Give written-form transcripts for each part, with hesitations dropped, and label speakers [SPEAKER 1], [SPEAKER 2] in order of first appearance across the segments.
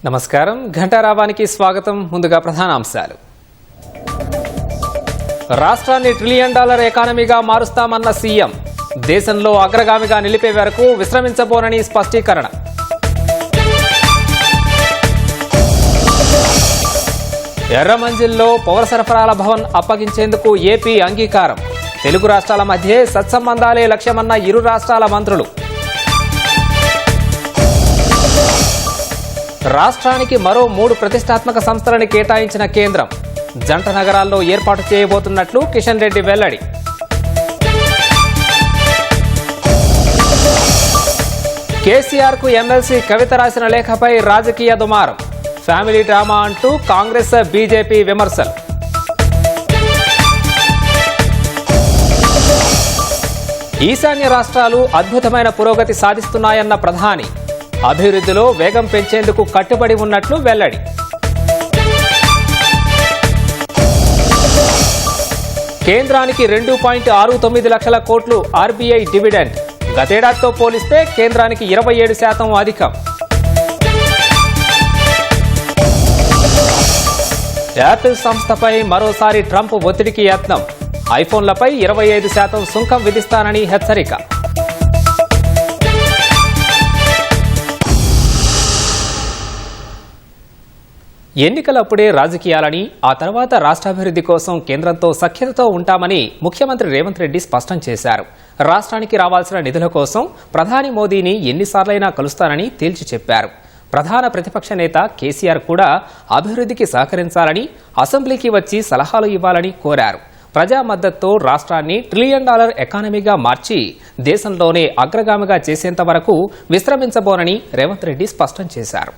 [SPEAKER 1] నమస్కారం ఘంటారావానికి స్వాగతం. ముందుగా ప్రధానాంశాలు. రాష్ట్రాన్ని $1 ట్రిలియన్ ఎకానమీగా మారుస్తామన్న సీఎం. దేశంలో అగ్రగామిగా నిలిపే వరకు విశ్రమించబోనని స్పష్టీకరణ. ఎర్రమంజిల్లో పౌర సరఫరాల భవన్ అప్పగించేందుకు ఏపీ అంగీకారం. తెలుగు రాష్ట్రాల మధ్య సత్సంబంధాలే లక్ష్యమన్న ఇరు రాష్ట్రాల మంత్రులు. రాష్ట్రానికి మరో 3 ప్రతిష్టాత్మక సంస్థలను కేటాయించిన కేంద్రం. జంట నగరాల్లో ఏర్పాటు చేయబోతున్నట్లు కిషన్ రెడ్డి వెల్లడి. కేసీఆర్ కు ఎమ్మెల్సీ కవిత రాసిన లేఖపై రాజకీయ దుమారం. ఫ్యామిలీ డ్రామా అంటూ కాంగ్రెస్ బీజేపీ విమర్శలు. ఈశాన్య రాష్ట్రాలు అద్భుతమైన పురోగతి సాధిస్తున్నాయన్న ప్రధాని. అభివృద్ధిలో వేగం పెంచేందుకు కట్టుబడి ఉన్నట్లు వెల్లడి. కేంద్రానికి 2.69 లక్షల కోట్లు ఆర్బీఐ డివిడెండ్. గతేడాదితో పోలిస్తే కేంద్రానికి 27% అధికం. యాపిల్ సంస్థపై మరోసారి ట్రంప్ ఒత్తిడికి యత్నం. ఐఫోన్లపై 25% సుంకం విధిస్తానని హెచ్చరిక. ఎన్నికలప్పుడే రాజకీయాలని, ఆ తర్వాత రాష్ట్రాభివృద్ధి కోసం కేంద్రంతో సఖ్యతతో ఉంటామని ముఖ్యమంత్రి రేవంత్ రెడ్డి స్పష్టం చేశారు. రాష్ట్రానికి రావాల్సిన నిధుల కోసం ప్రధాని మోదీని ఎన్నిసార్లైనా కలుస్తానని తేల్చి చెప్పారు. ప్రధాన ప్రతిపక్ష నేత కేసీఆర్ కూడా అభివృద్ధికి సహకరించాలని, అసెంబ్లీకి వచ్చి సలహాలు ఇవ్వాలని కోరారు. ప్రజా మద్దతుతో రాష్ట్రాన్ని $1 ట్రిలియన్ ఎకానమీగా మార్చి దేశంలోనే అగ్రగామిగా చేసేంత వరకు విశ్రమించబోనని రేవంత్ రెడ్డి స్పష్టం చేశారు.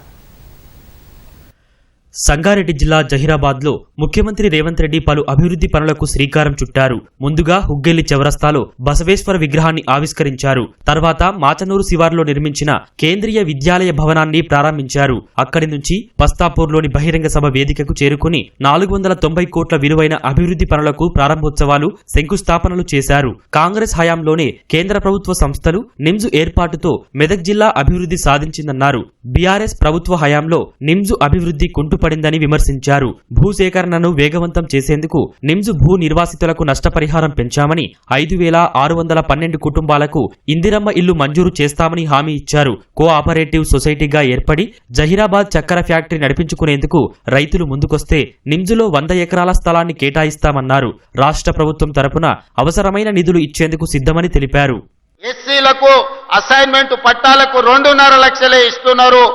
[SPEAKER 2] సంగారెడ్డి జిల్లా జహీరాబాద్ లో ముఖ్యమంత్రి రేవంత్ రెడ్డి పలు అభివృద్ధి పనులకు శ్రీకారం చుట్టారు. ముందుగా హుగ్గెల్లి చౌరస్తాలో బసవేశ్వర విగ్రహాన్ని ఆవిష్కరించారు. తర్వాత మాచనూరు శివార్లో నిర్మించిన కేంద్రీయ విద్యాలయ భవనాన్ని ప్రారంభించారు. అక్కడి నుంచి బస్తాపూర్లోని బహిరంగ సభ వేదికకు చేరుకుని 490 కోట్ల విలువైన అభివృద్ధి పనులకు ప్రారంభోత్సవాలు, శంకుస్థాపనలు చేశారు. కాంగ్రెస్ హయాంలోనే కేంద్ర ప్రభుత్వ సంస్థలు నిమ్స్ ఏర్పాటుతో మెదక్ జిల్లా అభివృద్ధి సాధించిందన్నారు. బీఆర్ఎస్ ప్రభుత్వ హయాంలో నిమ్స్ అభివృద్ధి కుంటుపడిందని విమర్శించారు. భూసేకరణను వేగవంతం చేసేందుకు నిమ్స్ భూ నిర్వాసితులకు నష్టపరిహారం పెంచామని, 5,612 కుటుంబాలకు ఇందిరమ్మ ఇల్లు మంజూరు చేస్తామని హామీ ఇచ్చారు. కోఆపరేటివ్ సొసైటీగా ఏర్పడి జహీరాబాద్ చక్కెర ఫ్యాక్టరీ నడిపించుకునేందుకు రైతులు ముందుకొస్తే నిమ్స్లో 100 ఎకరాల స్థలాన్ని కేటాయిస్తామన్నారు. రాష్ట్ర ప్రభుత్వం తరపున అవసరమైన నిధులు ఇచ్చేందుకు సిద్ధమని తెలిపారు.
[SPEAKER 3] ఎస్సీలకు అసైన్మెంట్ పట్టాలకు 2.5 లక్షలే ఇస్తున్నారు.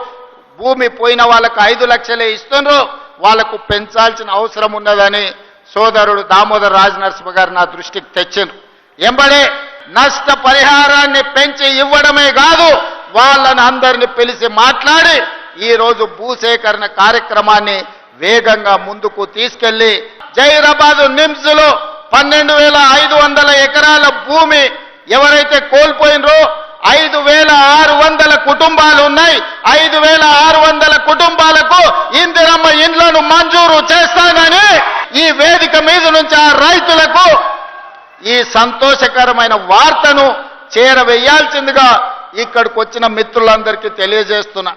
[SPEAKER 3] భూమి పోయిన వాళ్ళకు 5 లక్షలే ఇస్తున్నారు. వాళ్లకు పెంచాల్సిన అవసరం ఉన్నదని సోదరుడు దామోదర్ రాజ్ నరసింహ గారు నా దృష్టికి తెచ్చిండ్రు. ఎంబడే నష్ట పరిహారాన్ని పెంచి ఇవ్వడమే కాదు, వాళ్ళని అందరిని పిలిచి మాట్లాడి ఈ రోజు భూసేకరణ కార్యక్రమాన్ని వేగంగా ముందుకు తీసుకెళ్లి జహీరాబాద్ నిమ్స్ లో 12,500 ఎకరాల భూమి ఎవరైతే కోల్పోయినరో 5,600 కుటుంబాలు ఉన్నాయి. 5,600 కుటుంబాలకు ఇందిరమ్మ ఇండ్లను మంజూరు చేస్తానని ఈ వేదిక మీద నుంచి ఆ రైతులకు ఈ సంతోషకరమైన వార్తను చేరవేయాల్సిందిగా ఇక్కడికి వచ్చిన మిత్రులందరికీ తెలియజేస్తున్నా.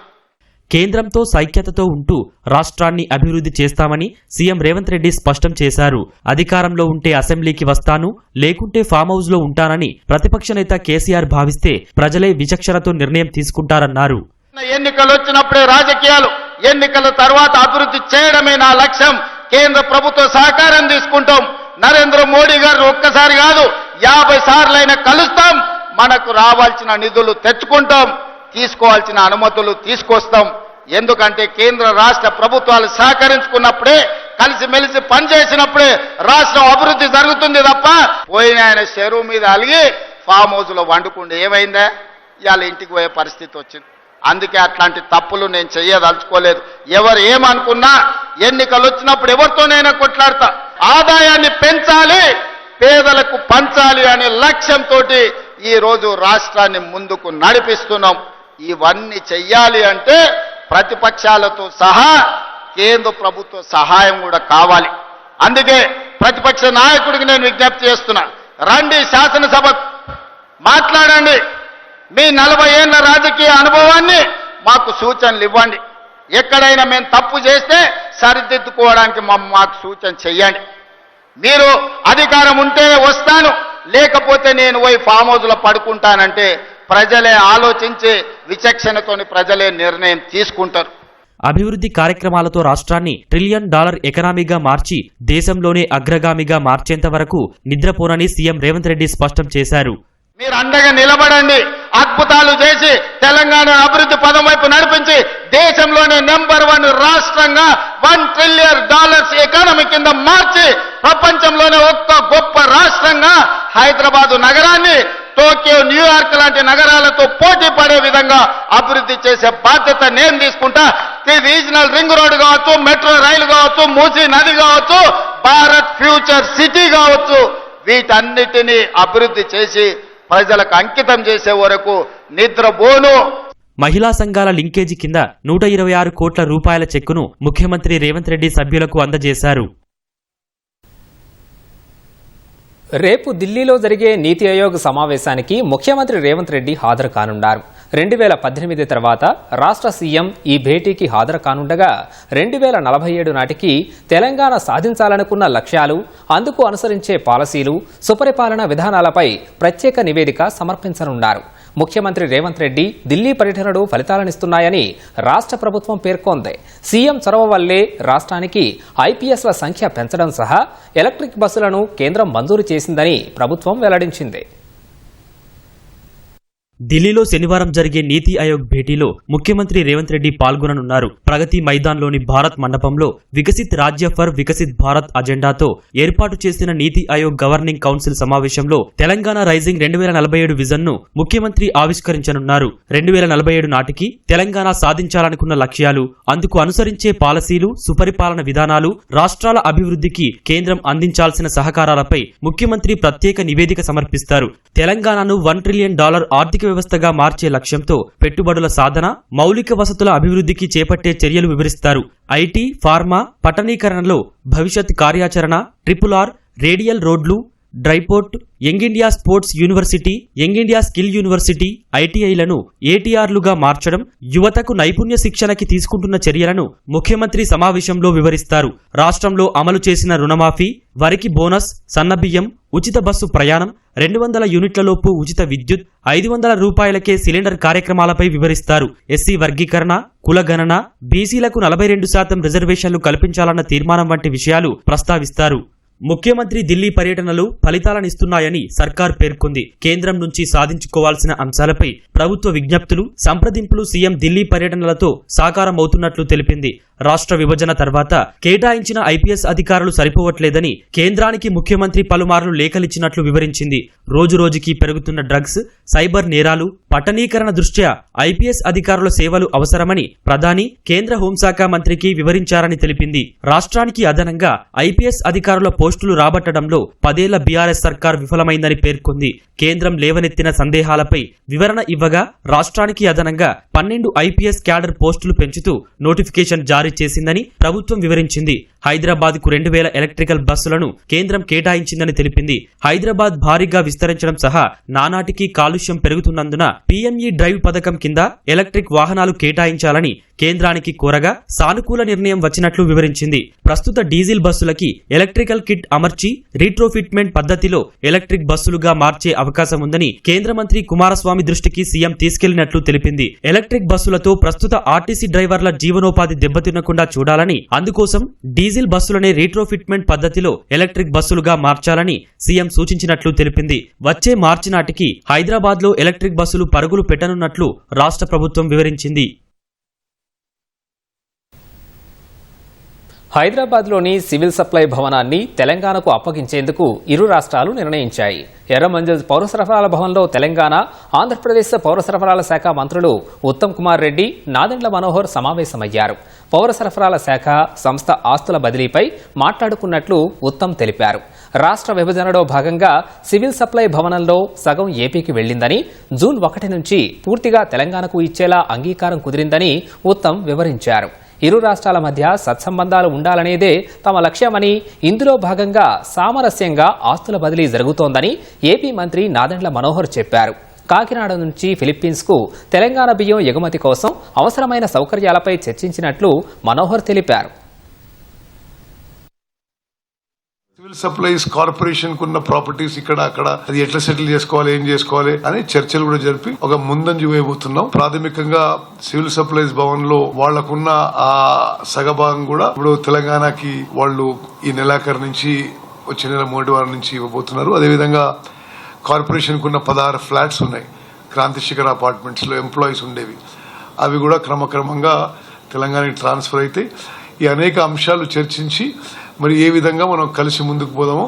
[SPEAKER 2] కేంద్రంతో సైక్యతతో ఉంటూ రాష్ట్రాన్ని అభివృద్ధి చేస్తామని సీఎం రేవంత్ రెడ్డి స్పష్టం చేశారు. అధికారంలో ఉంటే అసెంబ్లీకి వస్తాను, లేకుంటే ఫామ్ హౌస్ లో ఉంటానని ప్రతిపక్ష నేత కేసీఆర్ భావిస్తే ప్రజలే విచక్షణతో నిర్ణయం తీసుకుంటారన్నారు.
[SPEAKER 3] ఎన్నికలు వచ్చినప్పుడే రాజకీయాలు, ఎన్నికల తర్వాత అభివృద్ధి చేయడమే నా లక్ష్యం. కేంద్ర ప్రభుత్వ సహకారం తీసుకుంటాం. నరేంద్ర మోడీ గారు ఒక్కసారి కాదు 50 సార్లైనా కలుస్తాం. మనకు రావాల్సిన నిధులు తెచ్చుకుంటాం, తీసుకోవాల్సిన అనుమతులు తీసుకొస్తాం. ఎందుకంటే కేంద్ర రాష్ట్ర ప్రభుత్వాలు సహకరించుకున్నప్పుడే, కలిసిమెలిసి పనిచేసినప్పుడే రాష్ట్రం అభివృద్ధి జరుగుతుంది తప్ప పోయిన ఆయన చెరువు మీద అలిగి ఫామ్ హౌస్ లో వండుకుంటే ఏమైందా? ఇవాళ ఇంటికి పోయే పరిస్థితి వచ్చింది. అందుకే అట్లాంటి తప్పులు నేను చెయ్యదలుచుకోలేదు. ఎవరు ఏమనుకున్నా ఎన్నికలు వచ్చినప్పుడు ఎవరితోనైనా కొట్లాడతా. ఆదాయాన్ని పెంచాలి, పేదలకు పంచాలి అనే లక్ష్యంతో ఈ రోజు రాష్ట్రాన్ని ముందుకు నడిపిస్తున్నాం. ఇవన్నీ చెయ్యాలి అంటే ప్రతిపక్షాలతో సహా కేంద్ర ప్రభుత్వ సహాయం కూడా కావాలి. అందుకే ప్రతిపక్ష నాయకుడికి నేను విజ్ఞప్తి చేస్తున్నా, రండి శాసనసభ మాట్లాడండి. మీ 40 ఏళ్ల రాజకీయ అనుభవాన్ని మాకు సూచనలు ఇవ్వండి. ఎక్కడైనా మేము తప్పు చేస్తే సరిదిద్దుకోవడానికి మాకు సూచన చెయ్యండి. మీరు అధికారం ఉంటే వస్తాను, లేకపోతే నేను పోయి ఫామ్ హౌస్లో పడుకుంటానంటే ప్రజలే ఆలోచించి విచక్షణతోని ప్రజలే నిర్ణయం తీసుకుంటారు.
[SPEAKER 2] అభివృద్ధి కార్యక్రమాలతో రాష్ట్రాన్ని $1 ట్రిలియన్ ఎకనామీగా మార్చి దేశంలోనే అగ్రగామిగా మార్చేంత వరకు నిద్రపోనని సీఎం రేవంత్ రెడ్డి స్పష్టం చేశారు.
[SPEAKER 3] మీరు అండగా నిలబడండి, అద్భుతాలు చేసి తెలంగాణ అభివృద్ధి పదం వైపు నడిపించి దేశంలోనే నెంబర్ 1 రాష్ట్రంగా $1 ట్రిలియన్ ఎకానమీ కింద మార్చి ప్రపంచంలోనే ఒక్క గొప్ప రాష్ట్రంగా హైదరాబాదు నగరాన్ని టోక్యో, న్యూయార్క్ లాంటి నగరాలతో పోటీ పడే విధంగా అభివృద్ధి చేసే బాధ్యత నేను తీసుకుంటా. రీజనల్ రింగ్ రోడ్ కావచ్చు, మెట్రో రైలు కావచ్చు, మూసీ నది కావచ్చు, భారత్ ఫ్యూచర్ సిటీ కావచ్చు, వీటన్నిటినీ అభివృద్ధి చేసి ప్రజలకు అంకితం చేసే వరకు నిద్రపోను.
[SPEAKER 2] మహిళా సంఘాల లింకేజీ కింద 126 కోట్ల రూపాయల చెక్కును ముఖ్యమంత్రి రేవంత్ రెడ్డి సభ్యులకు అందజేశారు.
[SPEAKER 1] రేపు ఢిల్లీలో జరిగే నీతి ఆయోగ్ సమావేశానికి ముఖ్యమంత్రి రేవంత్ రెడ్డి హాజరు కానున్నారు. 2018 తర్వాత రాష్ట్ర సీఎం ఈ భేటీకి హాజరు కానుండగా 2047 నాటికి తెలంగాణ సాధించాలనుకున్న లక్ష్యాలు, అందుకు అనుసరించే పాలసీలు, సుపరిపాలన విధానాలపై ప్రత్యేక నివేదిక సమర్పించనున్నారు. ముఖ్యమంత్రి రేవంత్ రెడ్డి ఢిల్లీ పర్యటనలు ఫలితాలనిస్తున్నాయని రాష్ట్ర ప్రభుత్వం పేర్కొంది. సీఎం చొరవ వల్లే రాష్ట్రానికి ఐపీఎస్ల సంఖ్య పెంచడం సహా ఎలక్ట్రిక్ బస్సులను కేంద్రం మంజూరు చేసిందని ప్రభుత్వం వెల్లడించింది.
[SPEAKER 2] ఢిల్లీలో శనివారం జరిగే నీతి ఆయోగ్ భేటీలో ముఖ్యమంత్రి రేవంత్ రెడ్డి పాల్గొననున్నారు. ప్రగతి మైదాన్లోని భారత్ మండపంలో వికసిత్ రాజ్య ఫర్ వికసిత్ భారత్ అజెండాతో ఏర్పాటు చేసిన నీతి ఆయోగ్ గవర్నింగ్ కౌన్సిల్ సమావేశంలో తెలంగాణ రైజింగ్ 2047 విజన్ ను ముఖ్యమంత్రి ఆవిష్కరించనున్నారు. 2047 నాటికి తెలంగాణ సాధించాలనుకున్న లక్ష్యాలు, అందుకు అనుసరించే పాలసీలు, సుపరిపాలన విధానాలు, రాష్ట్రాల అభివృద్ధికి కేంద్రం అందించాల్సిన సహకారాలపై ముఖ్యమంత్రి ప్రత్యేక నివేదిక సమర్పిస్తారు. తెలంగాణను $1 ట్రిలియన్ ఆర్థిక వ్యవస్థగా మార్చే లక్ష్యంతో పెట్టుబడుల సాధన, మౌలిక వసతుల అభివృద్ధికి చేపట్టే చర్యలు వివరిస్తారు. ఐటీ, ఫార్మా, పట్టణీకరణలో భవిష్యత్ కార్యాచరణ, RRR, రేడియల్ రోడ్లు, dry port, young India sports university, young India skill university, ఐటీఐలను ఏటీఆర్లుగా మార్చడం, యువతకు నైపుణ్య శిక్షణకి తీసుకుంటున్న చర్యలను ముఖ్యమంత్రి సమావేశంలో వివరిస్తారు. రాష్ట్రంలో అమలు చేసిన రుణమాఫీ, వరికి బోనస్, సన్నబియ్యం, ఉచిత బస్సు ప్రయాణం, 200 యూనిట్లలోపు ఉచిత విద్యుత్, 500 రూపాయలకే సిలిండర్ కార్యక్రమాలపై వివరిస్తారు. ఎస్సీ వర్గీకరణ, కులగణన, బీసీలకు 42% రిజర్వేషన్లు కల్పించాలన్న తీర్మానం వంటి విషయాలు ప్రస్తావిస్తారు. ముఖ్యమంత్రి ఢిల్లీ పర్యటనలు ఫలితాలనిస్తున్నాయని సర్కార్ పేర్కొంది. కేంద్రం నుంచి సాధించుకోవాల్సిన అంశాలపై ప్రభుత్వ విజ్ఞప్తులు, సంప్రదింపులు సీఎం ఢిల్లీ పర్యటనలతో సాకారమవుతున్నట్లు తెలిపింది. రాష్ట్ర విభజన తర్వాత కేటాయించిన ఐపీఎస్ అధికారులు సరిపోవట్లేదని కేంద్రానికి ముఖ్యమంత్రి పలుమార్లు లేఖలిచ్చినట్లు వివరించింది. రోజురోజుకి పెరుగుతున్న డ్రగ్స్, సైబర్ నేరాలు, పట్టణీకరణ దృష్ట్యా ఐపీఎస్ అధికారుల సేవలు అవసరమని ప్రధాని, కేంద్ర హోంశాఖ మంత్రికి వివరించారని తెలిపింది. రాష్ట్రానికి అదనంగా ఐపీఎస్ అధికారుల పోస్టులు రాబట్టడంలో 10 ఏళ్ల బీఆర్ఎస్ సర్కార్ విఫలమైందని పేర్కొంది. కేంద్రం లేవనెత్తిన సందేహాలపై వివరణ ఇవ్వగా రాష్ట్రానికి అదనంగా 12 ఐపీఎస్ క్యాడర్ పోస్టులు పెంచుతూ నోటిఫికేషన్ జారీ చేసిందని ప్రభుత్వం వివరించింది. హైదరాబాద్ కు 2000 ఎలక్ట్రికల్ బస్సులను కేంద్రం కేటాయించిందని తెలిపింది. హైదరాబాద్ భారీగా విస్తరించడం సహా నానాటికి కాలుష్యం పెరుగుతున్నందున పీఎంఈ డ్రైవ్ పథకం కింద ఎలక్ట్రిక్ వాహనాలు కేటాయించాలని కేంద్రానికి కోరగా సానుకూల నిర్ణయం వచ్చినట్లు వివరించింది. ప్రస్తుత డీజిల్ బస్సులకి ఎలక్ట్రికల్ కిట్ అమర్చి రీట్రోఫిట్మెంట్ పద్ధతిలో ఎలక్ట్రిక్ బస్సులుగా మార్చే అవకాశం ఉందని కేంద్ర మంత్రి కుమారస్వామి దృష్టికి సీఎం తీసుకెళ్లినట్లు తెలిపింది. ఎలక్ట్రిక్ బస్సులతో ప్రస్తుత ఆర్టీసీ డ్రైవర్ల జీవనోపాధి దెబ్బతినకుండా చూడాలని, అందుకోసం డీజిల్ బస్సులనే రీట్రోఫిట్మెంట్ పద్ధతిలో ఎలక్ట్రిక్ బస్సులుగా మార్చాలని సీఎం సూచించినట్లు తెలిపింది. వచ్చే మార్చి నాటికి హైదరాబాద్ లో ఎలక్ట్రిక్ బస్సులు పరుగులు పెట్టనున్నట్లు రాష్ట్ర ప్రభుత్వం వివరించింది.
[SPEAKER 1] హైదరాబాద్లోని సివిల్ సప్లై భవనాన్ని తెలంగాణకు అప్పగించేందుకు ఇరు రాష్ట్రాలు నిర్ణయించాయి. ఎర్రమంజిల్ పౌర సరఫరాల భవన్లో తెలంగాణ, ఆంధ్రప్రదేశ్ పౌర సరఫరాల శాఖ మంత్రులు ఉత్తమ్ కుమార్ రెడ్డి, నాదెండ్ల మనోహర్ సమావేశమయ్యారు. పౌర సరఫరాల శాఖ సంస్థ ఆస్తుల బదిలీపై మాట్లాడుకున్నట్లు ఉత్తమ్ తెలిపారు. రాష్ట్ర విభజనలో భాగంగా సివిల్ సప్లై భవనంలో సగం ఏపీకి వెళ్లిందని, జూన్ 1 నుంచి పూర్తిగా తెలంగాణకు ఇచ్చేలా అంగీకారం కుదిరిందని ఉత్తమ్ వివరించారు. ఇరు రాష్ట్రాల మధ్య సత్సంబంధాలు ఉండాలనేదే తమ లక్ష్యమని, ఇందులో భాగంగా సామరస్యంగా ఆస్తుల బదిలీ జరుగుతోందని ఏపీ మంత్రి నాదెండ్ల మనోహర్ చెప్పారు. కాకినాడ నుంచి ఫిలిప్పీన్స్కు తెలంగాణ బియ్యం ఎగుమతి కోసం అవసరమైన సౌకర్యాలపై చర్చించినట్లు మనోహర్ తెలిపారు.
[SPEAKER 4] సివిల్ సప్లైస్ కార్పొరేషన్ కున్న ప్రాపర్టీస్ ఇక్కడ అక్కడ అది ఎట్లా సెటిల్ చేసుకోవాలి, ఏం చేసుకోవాలి అని చర్చలు కూడా జరిపి ఒక ముందంజ వేయబోతున్నాం. ప్రాథమికంగా సివిల్ సప్లైస్ భవన్ లో వాళ్లకున్న ఆ సగభాగం కూడా ఇప్పుడు తెలంగాణకి వాళ్ళు ఈ నెలాఖరు నుంచి వచ్చే నెల మొదటి వారం నుంచి ఇవ్వబోతున్నారు. అదేవిధంగా కార్పొరేషన్ కున్న 16 ఫ్లాట్స్ ఉన్నాయి క్రాంతి శిఖర్ అపార్ట్మెంట్స్ లో ఎంప్లాయీస్ ఉండేవి, అవి కూడా క్రమక్రమంగా తెలంగాణకి ట్రాన్స్ఫర్ అయితే ఈ అనేక అంశాలు చర్చించి మరి ఏ విధంగా మనం కలిసి ముందుకు పోదామో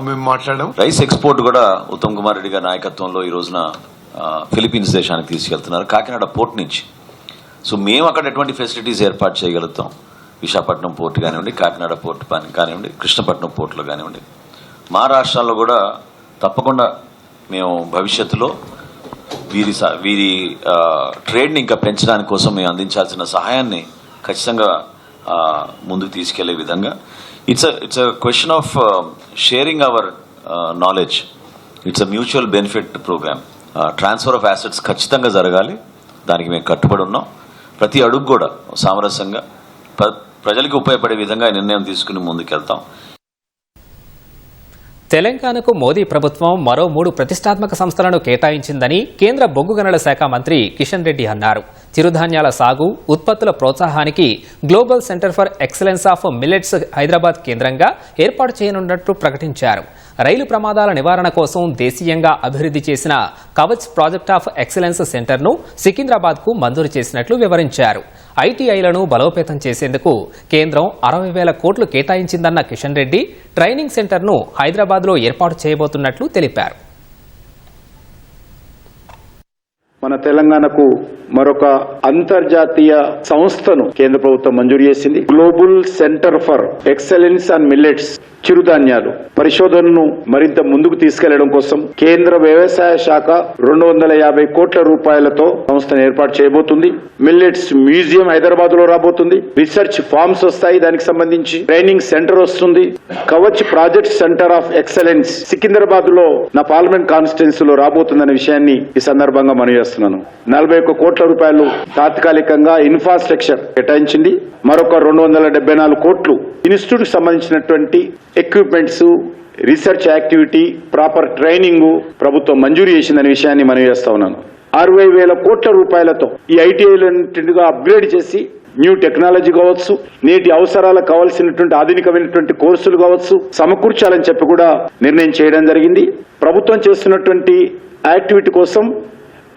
[SPEAKER 4] మేము మాట్లాడాం.
[SPEAKER 5] రైస్ ఎక్స్పోర్ట్ కూడా ఉత్తమ్ కుమార్ రెడ్డి గారి నాయకత్వంలో ఈ రోజున ఫిలిప్పీన్స్ దేశానికి తీసుకెళ్తున్నారు కాకినాడ పోర్ట్ నుంచి. సో మేము అక్కడ ఎటువంటి ఫెసిలిటీస్ ఏర్పాటు చేయగలుగుతాం, విశాఖపట్నం పోర్ట్ కానివ్వండి, కాకినాడ పోర్ట్ కానివ్వండి, కృష్ణపట్నం పోర్టులో కానివ్వండి, మా రాష్ట్రాల్లో కూడా తప్పకుండా మేము భవిష్యత్తులో వీరి ట్రేడ్ని ఇంకా పెంచడానికి కోసం మేము అందించాల్సిన సహాయాన్ని ఖచ్చితంగా ముందుకు తీసుకెళ్లే విధంగా it's a question of sharing our knowledge. It's a mutual benefit programme. Transfer of assets ఖచ్చితంగా జరగాలి, దానికి మేము కట్టుబడి ఉన్నాం. ప్రతి అడుగు కూడా సామరస్యంగా ప్రజలకు ఉపయోగపడే విధంగా నిర్ణయం తీసుకుని ముందుకెళ్తాం.
[SPEAKER 1] తెలంగాణకు మోదీ ప్రభుత్వం మరో 3 ప్రతిష్టాత్మక సంస్థలను కేటాయించిందని కేంద్ర బొగ్గు గనుల శాఖ మంత్రి కిషన్ రెడ్డి అన్నారు. చిరుధాన్యాల సాగు, ఉత్పత్తుల ప్రోత్సాహానికి global centre for excellence of millets Hyderabad కేంద్రంగా ఏర్పాటు చేయనున్నట్లు ప్రకటించారు. రైలు ప్రమాదాల నివారణ కోసం దేశీయంగా అభివృద్ధి చేసిన కవచ్ ప్రాజెక్ట్ ఆఫ్ ఎక్సలెన్స్ సెంటర్ను సికింద్రాబాద్కు మంజూరు చేసినట్లు వివరించారు. ఐటీఐలను బలోపేతం చేసేందుకు కేంద్రం 60,000 కోట్లు కేటాయించిందన్న కిషన్ రెడ్డి ట్రైనింగ్ సెంటర్ను హైదరాబాద్లో ఏర్పాటు చేయబోతున్నట్లు తెలిపారు.
[SPEAKER 6] మన తెలంగాణకు మరొక అంతర్జాతీయ సంస్థను కేంద్ర ప్రభుత్వం మంజూరు చేసింది. Global centre for excellence and millets, చిరుధాన్యాలు పరిశోధనను మరింత ముందుకు తీసుకెళ్లడం కోసం కేంద్ర వ్యవసాయ శాఖ 250 కోట్ల రూపాయలతో సంస్థను ఏర్పాటు చేయబోతుంది. మిల్లెట్స్ మ్యూజియం హైదరాబాద్ లో రాబోతుంది. రీసెర్చ్ ఫార్మ్స్ వస్తాయి, దానికి సంబంధించి ట్రైనింగ్ సెంటర్ వస్తుంది. Kavach project centre of excellence Secunderabad లో నా పార్లమెంట్ కాన్స్టిట్యున్సీ లో రాబోతుందనే విషయాన్ని ఈ సందర్భంగా మనవి చేస్తున్నాను. 41 కోట్ల రూపాయలు తాత్కాలికంగా ఇన్ఫ్రాస్ట్రక్చర్ కేటాయించింది. మరొక 274 కోట్లు ఇన్స్టిట్యూట్ కి సంబంధించినటువంటి equipments, research activity, proper training ప్రభుత్వం మంజూరు చేసిందనే విషయాన్ని మనం చేస్తా ఉన్నాను. 60,000 కోట్ల రూపాయలతో ఈ ఐటీఐలన్నింటిగా అప్గ్రేడ్ చేసి న్యూ టెక్నాలజీ కావచ్చు, నేటి అవసరాలకు కావాల్సినటువంటి ఆధునికమైనటువంటి కోర్సులు కావచ్చు సమకూర్చాలని చెప్పి కూడా నిర్ణయం చేయడం జరిగింది. ప్రభుత్వం చేస్తున్నటువంటి యాక్టివిటీ కోసం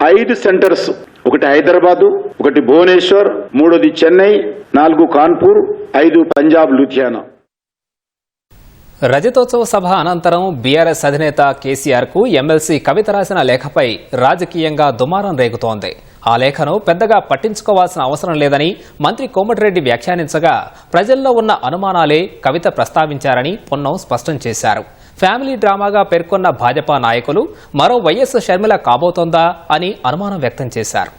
[SPEAKER 6] 5 సెంటర్స్, ఒకటి హైదరాబాదు, ఒకటి భువనేశ్వర్, 3ది చెన్నై, 4 కాన్పూర్, 5 పంజాబ్ లూధియానా.
[SPEAKER 1] రజతోత్సవ సభ అనంతరం బీఆర్ఎస్ అధినేత కేసీఆర్ కు ఎమ్మెల్సీ కవిత రాసిన లేఖపై రాజకీయంగా దుమారం రేగుతోంది. ఆ లేఖను పెద్దగా పట్టించుకోవాల్సిన అవసరం లేదని మంత్రి కోమటిరెడ్డి వ్యాఖ్యానించగా ప్రజల్లో ఉన్న అనుమానాలే కవిత ప్రస్తావించారని పొన్నం స్పష్టం చేశారు. ఫ్యామిలీ డ్రామాగా పేర్కొన్న భాజపా నాయకులు మరో వైఎస్ షర్మిల కాబోతోందా అని అనుమానం వ్యక్తం చేశారు.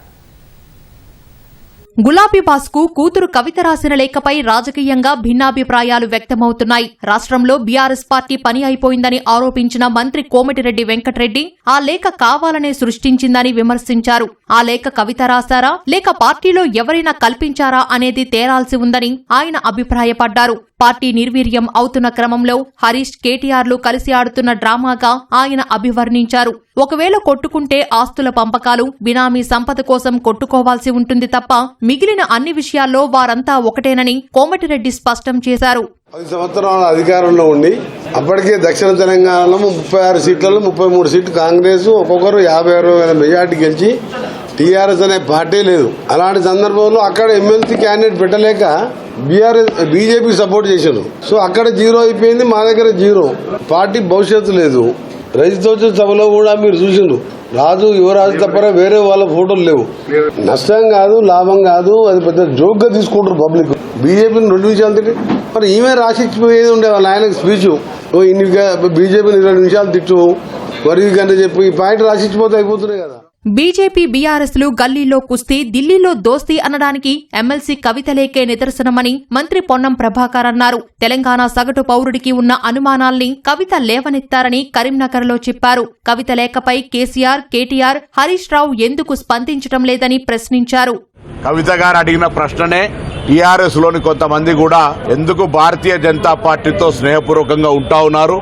[SPEAKER 7] గులాబీ బాస్ కు కూతురు కవిత రాసిన లేఖపై రాజకీయంగా భిన్నాభిప్రాయాలు వ్యక్తమవుతున్నాయి. రాష్ట్రంలో బీఆర్ఎస్ పార్టీ పని అయిపోయిందని ఆరోపించిన మంత్రి కోమటిరెడ్డి వెంకటరెడ్డి ఆ లేఖ కావాలనే సృష్టించిందని విమర్శించారు. ఆ లేఖ కవిత రాశారా లేక పార్టీలో ఎవరైనా కల్పించారా అనేది తేరాల్సి ఉందని ఆయన అభిప్రాయపడ్డారు. పార్టీ నిర్వీర్యం అవుతున్న క్రమంలో హరీష్, కేటీఆర్లు కలిసి ఆడుతున్న డ్రామాగా ఆయన అభివర్ణించారు. ఒకవేళ కొట్టుకుంటే ఆస్తుల పంపకాలు, బినామీ సంపద కోసం కొట్టుకోవాల్సి ఉంటుంది తప్ప మిగిలిన అన్ని విషయాల్లో వారంతా ఒకటేనని కోమటిరెడ్డి స్పష్టం చేశారు.
[SPEAKER 8] 10 సంవత్సరాల అధికారంలో ఉండి అప్పటికే దక్షిణ తెలంగాణలో 36 సీట్లలో 33 సీట్లు కాంగ్రెస్, ఒక్కొక్కరు 50-60 మెజార్టీ గెలిచి టీఆర్ఎస్ అనే పార్టీ లేదు. అలాంటి సందర్భంలో అక్కడ ఎమ్మెల్సీ క్యాండిడేట్ పెట్టలేక బీజేపీ సపోర్ట్ చేశారు. సో అక్కడ 0 అయిపోయింది, మా దగ్గర 0. పార్టీ భవిష్యత్తు లేదు. రైతుల సభలో కూడా మీరు చూసిండ్రు, రాజు యువరాజు తప్ప వేరే వాళ్ళ ఫోటోలు లేవు. నష్టం కాదు, లాభం కాదు, అది పెద్ద జోక్ గా తీసుకుంటారు పబ్లిక్. బీజేపీని 2 నిమిషాలు తిట్టి మరి ఈమె రాసిచ్చిపోయేది ఉండే వాళ్ళ ఆయనకు స్పీచ్, బీజేపీని 20 నిమిషాలు తిట్టు మరి కంటే చెప్పి ఈ పాయింట్ రాసిచ్చిపోతే అయిపోతున్నాయి కదా.
[SPEAKER 7] బీజేపీ బీఆర్ఎస్లు గల్లీలో కుస్తీ ఢిల్లీలో దోస్తీ అనడానికి ఎమ్మెల్సీ కవితలేకే నిదర్శనమని మంత్రి పొన్నం ప్రభాకర్ అన్నారు. తెలంగాణ సగటు పౌరుడికి ఉన్న అనుమానాల్ని కవిత లేవనెత్తారని కరీంనగర్లో చెప్పారు. కవిత లేఖపై కేసీఆర్, కేటీఆర్, హరీష్ రావు ఎందుకు స్పందించడం లేదని ప్రశ్నించారు.
[SPEAKER 9] కవిత గారు అడిగిన ప్రశ్ననే టీఆర్ఎస్ లోని కొంతమంది కూడా ఎందుకు భారతీయ జనతా పార్టీతో స్నేహపూర్వకంగా ఉంటా ఉన్నారు,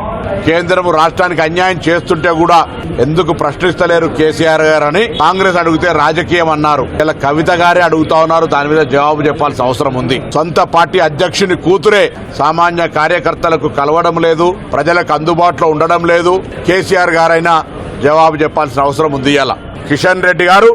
[SPEAKER 9] కేంద్రం రాష్ట్రానికి అన్యాయం చేస్తుంటే కూడా ఎందుకు ప్రశ్నిస్తలేరు కేసీఆర్ గారు అని కాంగ్రెస్ అడిగితే రాజకీయం అన్నారు. ఇలా కవిత గారే అడుగుతా ఉన్నారు, దాని మీద జవాబు చెప్పాల్సిన అవసరం ఉంది. సొంత పార్టీ అధ్యక్షుని కూతురే సామాన్య కార్యకర్తలకు కలవడం లేదు, ప్రజలకు అందుబాటులో ఉండడం లేదు. కేసీఆర్ గారైనా జవాబు చెప్పాల్సిన అవసరం ఉంది. ఇలా కిషన్ రెడ్డి గారు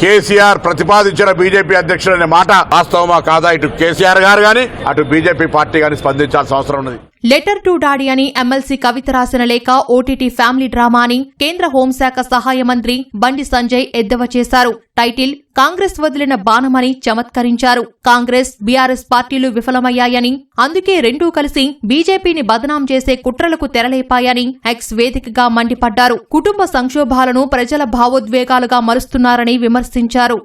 [SPEAKER 9] కేసీఆర్ ప్రతిపాదించిన బీజేపీ అధ్యక్షుడు అనే మాట వాస్తవమా కాదా, ఇటు కేసీఆర్ గారు గాని అటు బీజేపీ పార్టీ గాని స్పందించాల్సిన అవసరం ఉన్నది.
[SPEAKER 7] లెటర్ టు డాడీ అని ఎమ్మెల్సీ కవిత రాసిన లేఖ ఓటీటీ ఫ్యామిలీ డ్రామా అని కేంద్ర హోంశాఖ సహాయ మంత్రి బండి సంజయ్ ఎద్దేవా చేశారు. టైటిల్ కాంగ్రెస్ వదిలిన బాణమని చమత్కరించారు. కాంగ్రెస్, బీఆర్ఎస్ పార్టీలు విఫలమయ్యాయని, అందుకే రెండూ కలిసి బీజేపీని బదనాం చేసే కుట్రలకు తెరలేపాయని ఎక్స్ వేదికగా మండిపడ్డారు. కుటుంబ సంక్షోభాలను ప్రజల భావోద్వేగాలుగా మలుస్తున్నారని విమర్శించారు.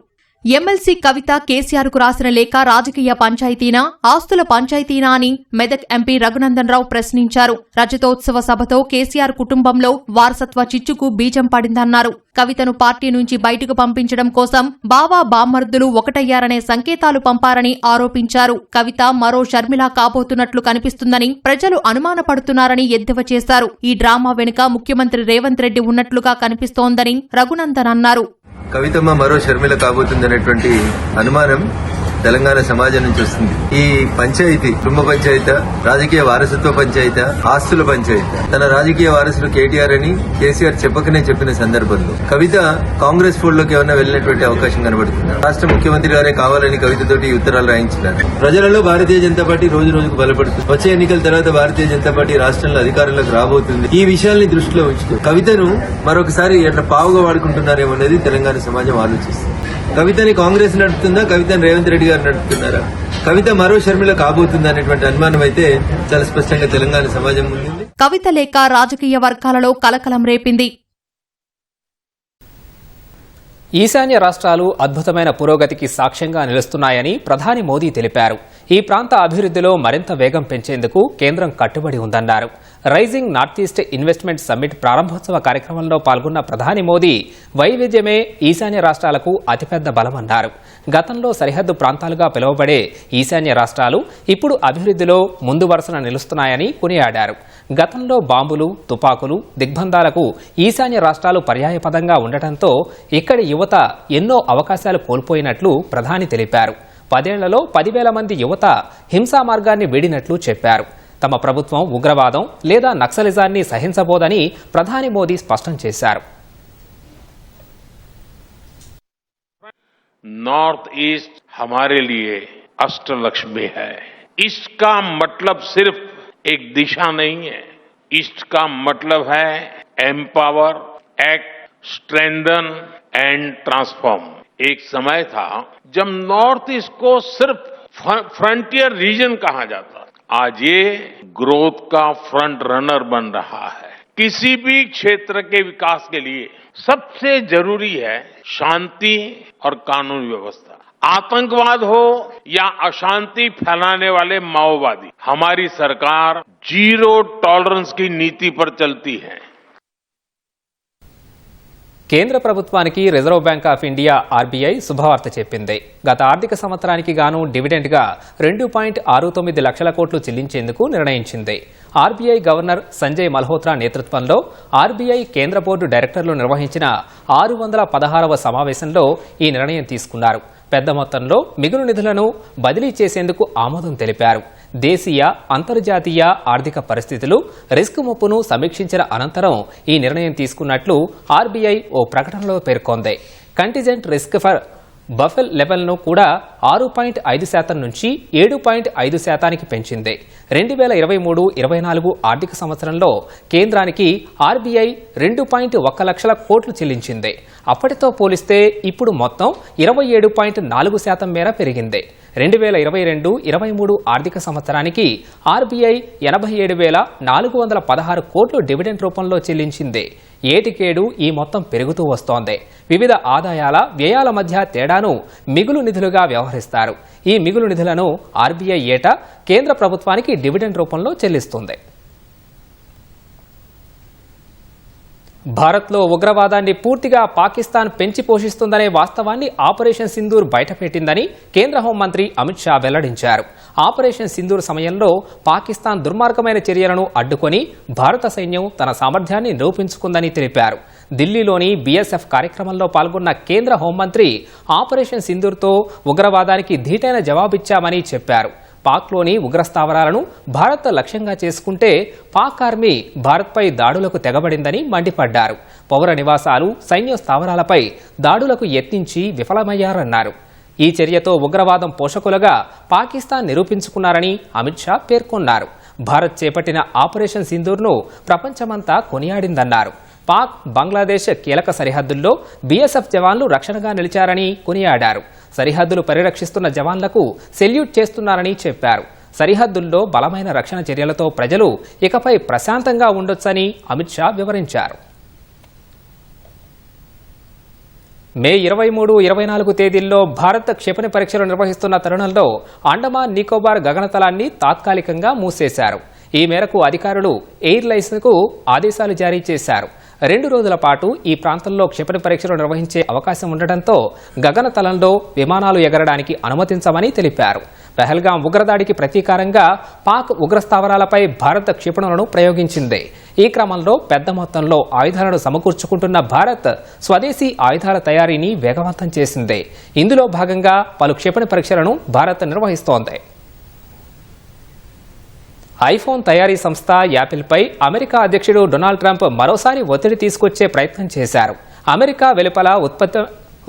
[SPEAKER 7] ఎమ్మెల్సీ కవిత కేసీఆర్ కు రాసిన లేఖ రాజకీయ పంచాయతీనా, ఆస్తుల పంచాయతీనా అని మెదక్ ఎంపీ రఘునందన్ రావు ప్రశ్నించారు. రజతోత్సవ సభతో కేసీఆర్ కుటుంబంలో వారసత్వ చిచ్చుకు బీజం పడిందన్నారు. కవితను పార్టీ నుంచి బయటకు పంపించడం కోసం బావా బామ్మర్దులు ఒకటయ్యారనే సంకేతాలు పంపారని ఆరోపించారు. కవిత మరో షర్మిల కాబోతున్నట్లు కనిపిస్తుందని ప్రజలు అనుమానపడుతున్నారని ఎద్దేవా చేశారు. ఈ డ్రామా వెనుక ముఖ్యమంత్రి రేవంత్ రెడ్డి ఉన్నట్లుగా కనిపిస్తోందని రఘునందన్ అన్నారు.
[SPEAKER 10] కవితమ్మ మరో షర్మిల కాబోతుందనేటువంటి అనుమానం తెలంగాణ సమాజం నుంచి వస్తుంది. ఈ పంచాయతీ కుటుంబ పంచాయతీ, రాజకీయ వారసత్వ పంచాయతీ, ఆస్తుల పంచాయతీ. తన రాజకీయ వారసులు కేటీఆర్ అని కేసీఆర్ చెప్పకనే చెప్పిన సందర్భంలో కవిత కాంగ్రెస్ ఫోల్డ్ లోకి ఏమైనా వెళ్లినటువంటి అవకాశం కనబడుతుంది. రాష్ట్ర ముఖ్యమంత్రి గారే కావాలని కవితతోటి ఉత్తరాలు రాయించినారు. ప్రజలలో భారతీయ జనతా పార్టీ రోజు రోజుకు బలపడుతుంది. వచ్చే ఎన్నికల తర్వాత భారతీయ జనతా పార్టీ రాష్ట్రంలో అధికారంలోకి రాబోతుంది. ఈ విషయాల్ని దృష్టిలో ఉంచుతూ కవితను మరొకసారి ఎట్లా పావుగా వాడుకుంటున్నారేమో అనేది తెలంగాణ సమాజం ఆలోచిస్తుంది. కవితని కాంగ్రెస్ నడుపుతుందా, కవితని రేవంత్ రెడ్డి గారు నడుపుతున్నారా, కవిత మరో షర్మిల కాబోతుందా అనేటువంటి అనుమానం అయితే చాలా స్పష్టంగా తెలంగాణ సమాజం ఉంది.
[SPEAKER 7] కవిత లేఖ రాజకీయ వర్గాలలో కలకలం రేపింది.
[SPEAKER 1] ఈశాన్య రాష్ట్రాలు అద్భుతమైన పురోగతికి సాక్ష్యంగా నిలుస్తున్నాయని ప్రధాని మోదీ తెలిపారు. ఈ ప్రాంత అభివృద్ధిలో మరింత వేగం పెంచేందుకు కేంద్రం కట్టుబడి ఉందన్నారు. Rising North East Investment Summit ప్రారంభోత్సవ కార్యక్రమంలో పాల్గొన్న ప్రధాని మోదీ వైవిధ్యమే ఈశాన్య రాష్ట్రాలకు అతిపెద్ద బలమన్నారు. గతంలో సరిహద్దు ప్రాంతాలుగా పిలువబడే ఈశాన్య రాష్ట్రాలు ఇప్పుడు అభివృద్ధిలో ముందు వరుసన నిలుస్తున్నాయని కొనియాడారు. గతంలో బాంబులు, తుపాకులు, దిగ్బంధాలకు ఈశాన్య రాష్ట్రాలు పర్యాయపదంగా ఉండటంతో ఇక్కడి యువత ఎన్నో అవకాశాలు కోల్పోయినట్లు ప్రధాని తెలిపారు. 10 ఏళ్లలో 10,000 మంది యువత హింసా మార్గాన్ని వీడినట్లు చెప్పారు. తమ ప్రభుత్వం ఉగ్రవాదం లేదా నక్సలిజాన్ని సహించబోదని ప్రధాని మోదీ స్పష్టం చేశారు.
[SPEAKER 11] नॉर्थ ईस्ट हमारे लिए अष्टलक्ष्मी है. ईस्ट का मतलब सिर्फ एक दिशा नहीं है. ईस्ट का मतलब है empower, act, strengthen and transform. एक समय था जब नॉर्थ ईस्ट को सिर्फ फ्रंटियर रीजन कहा जाता. आज ये ग्रोथ का फ्रंट रनर बन रहा है. किसी भी क्षेत्र के विकास के लिए सबसे जरूरी है शांति और कानून व्यवस्था. आतंकवाद हो या अशांति फैलाने वाले माओवादी, हमारी सरकार जीरो टॉलरेंस की नीति पर चलती है.
[SPEAKER 1] కేంద్ర ప్రభుత్వానికి reserve bank of India RBI శుభవార్త చెప్పింది. గత ఆర్థిక సంవత్సరానికి గాను డివిడెండ్గా 2.69 లక్షల కోట్లు చెల్లించేందుకు నిర్ణయించింది. ఆర్బీఐ గవర్నర్ సంజయ్ మల్హోత్రా నేతృత్వంలో ఆర్బీఐ కేంద్ర బోర్డు డైరెక్టర్లు నిర్వహించిన 616వ సమావేశంలో ఈ నిర్ణయం తీసుకున్నారు. పెద్ద మొత్తంలో మిగులు నిధులను బదిలీ చేసేందుకు ఆమోదం తెలిపారు. దేశీయ, అంతర్జాతీయ ఆర్థిక పరిస్థితులు, రిస్క్ ముప్పును సమీక్షించిన అనంతరం ఈ నిర్ణయం తీసుకున్నట్లు ఆర్బీఐ ఓ ప్రకటనలో పేర్కొంది. కంటిజెంట్ రిస్క్ ఫర్ బఫెల్ లెవెల్ను కూడా 6.5% నుంచి 7.5%కి పెంచింది. 2023-24 ఆర్థిక సంవత్సరంలో కేంద్రానికి ఆర్బీఐ 2.1 లక్షల కోట్లు చెల్లించింది. అప్పటితో పోలిస్తే ఇప్పుడు మొత్తం 27.4% మేర పెరిగింది. 2022-23 ఆర్థిక సంవత్సరానికి ఆర్బీఐ 87,416 కోట్లు డివిడెండ్ రూపంలో చెల్లించింది. ఏటికేడు ఈ మొత్తం పెరుగుతూ వస్తోంది. వివిధ ఆదాయాల వ్యయాల మధ్య తేడాను మిగులు నిధులుగా వ్యవహరిస్తారు. ఈ మిగులు నిధులను ఆర్బీఐ ఏటా కేంద్ర ప్రభుత్వానికి డివిడెండ్ రూపంలో చెల్లిస్తుంది. భారత్లో ఉగ్రవాదాన్ని పూర్తిగా పాకిస్తాన్ పెంచి పోషిస్తుందనే వాస్తవాన్ని ఆపరేషన్ సింధూర్ బయటపెట్టిందని కేంద్ర హోంమంత్రి అమిత్ షా వెల్లడించారు. ఆపరేషన్ సింధూర్ సమయంలో పాకిస్తాన్ దుర్మార్గమైన చర్యలను అడ్డుకొని భారత సైన్యం తన సామర్థ్యాన్ని నిరూపించుకుందని తెలిపారు. ఢిల్లీలోని బీఎస్ఎఫ్ కార్యక్రమంలో పాల్గొన్న కేంద్ర హోంమంత్రి ఆపరేషన్ సింధూర్తో ఉగ్రవాదానికి ధీటైన జవాబిచ్చామని చెప్పారు. పాక్లోని ఉగ్రస్థావరాలను భారత్ లక్ష్యంగా చేసుకుంటే పాక్ ఆర్మీ భారత్పై దాడులకు తెగబడిందని మండిపడ్డారు. పౌర నివాసాలు, సైన్య స్థావరాలపై దాడులకు యత్నించి విఫలమయ్యారన్నారు. ఈ చర్యతో ఉగ్రవాదం పోషకులుగా పాకిస్తాన్ నిరూపించుకున్నారని అమిత్ షా పేర్కొన్నారు. భారత్ చేపట్టిన ఆపరేషన్ సింధూర్ను ప్రపంచమంతా కొనియాడిందన్నారు. పాక్, బంగ్లాదేశ్ కీలక సరిహద్దుల్లో బీఎస్ఎఫ్ జవాన్లు రక్షణగా నిలిచారని కొనియాడారు. సరిహద్దులు పరిరక్షిస్తున్న జవాన్లకు సెల్యూట్ చేస్తున్నారని చెప్పారు. సరిహద్దుల్లో బలమైన రక్షణ చర్యలతో ప్రజలు ఇకపై ప్రశాంతంగా ఉండొచ్చని అమిత్ షా వివరించారు. మే 23-24 తేదీల్లో భారత్ క్షిపణి పరీక్షలు నిర్వహిస్తున్న తరుణంలో అండమాన్ నికోబార్ గగనతలాన్ని తాత్కాలికంగా మూసేశారు. ఈ మేరకు అధికారులు ఎయిర్లైన్స్కు ఆదేశాలు జారీ చేశారు. 2 రోజుల పాటు ఈ ప్రాంతంలో క్షిపణి పరీక్షలు నిర్వహించే అవకాశం ఉండటంతో గగనతలంలో విమానాలు ఎగరడానికి అనుమతించమని తెలిపారు. పహల్గాం ఉగ్రదాడికి ప్రతీకారంగా పాక్ ఉగ్రస్థావరాలపై భారత్ క్షిపణులను ప్రయోగించింది. ఈ క్రమంలో పెద్ద మొత్తంలో ఆయుధాలను సమకూర్చుకుంటున్న భారత్ స్వదేశీ ఆయుధాల తయారీని వేగవంతం చేసింది. ఇందులో భాగంగా పలు క్షిపణి పరీక్షలను భారత్ నిర్వహిస్తోంది. ఐఫోన్ తయారీ సంస్థ యాపిల్పై అమెరికా అధ్యక్షుడు డొనాల్డ్ ట్రంప్ మరోసారి ఒత్తిడి తీసుకొచ్చే ప్రయత్నం చేశారు. అమెరికా వెలుపల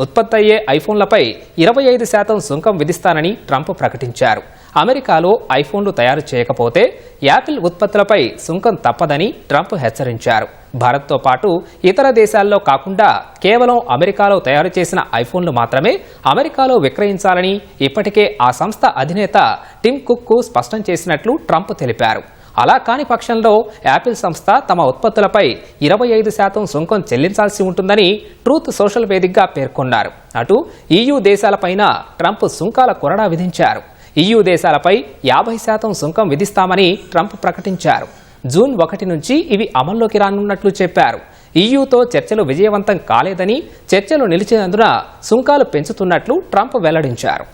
[SPEAKER 1] ఉత్పత్తయ్యే ఐఫోన్లపై 25% సుంకం విధిస్తానని ట్రంప్ ప్రకటించారు. అమెరికాలో ఐఫోన్లు తయారు చేయకపోతే యాపిల్ ఉత్పత్తులపై సుంకం తప్పదని ట్రంప్ హెచ్చరించారు. భారత్తో పాటు ఇతర దేశాల్లో కాకుండా కేవలం అమెరికాలో తయారు చేసిన ఐఫోన్లు మాత్రమే అమెరికాలో విక్రయించాలని ఇప్పటికే ఆ సంస్థ అధినేత టిమ్ కుక్ స్పష్టం చేసినట్లు ట్రంప్ తెలిపారు. అలా కాని పక్షంలో యాపిల్ సంస్థ తమ ఉత్పత్తులపై 25% సుంకం చెల్లించాల్సి ఉంటుందని ట్రూత్ సోషల్ వేదికగా పేర్కొన్నారు. అటు EU దేశాలపైన ట్రంప్ సుంకాల కొరడా విధించారు. EU దేశాలపై 50% సుంకం విధిస్తామని ట్రంప్ ప్రకటించారు. జూన్ 1 నుంచి ఇవి అమల్లోకి రానున్నట్లు చెప్పారు. EUతో చర్చలు విజయవంతం కాలేదని, చర్చలు నిలిచినందున సుంకాలు పెంచుతున్నట్లు ట్రంప్ వెల్లడించారు.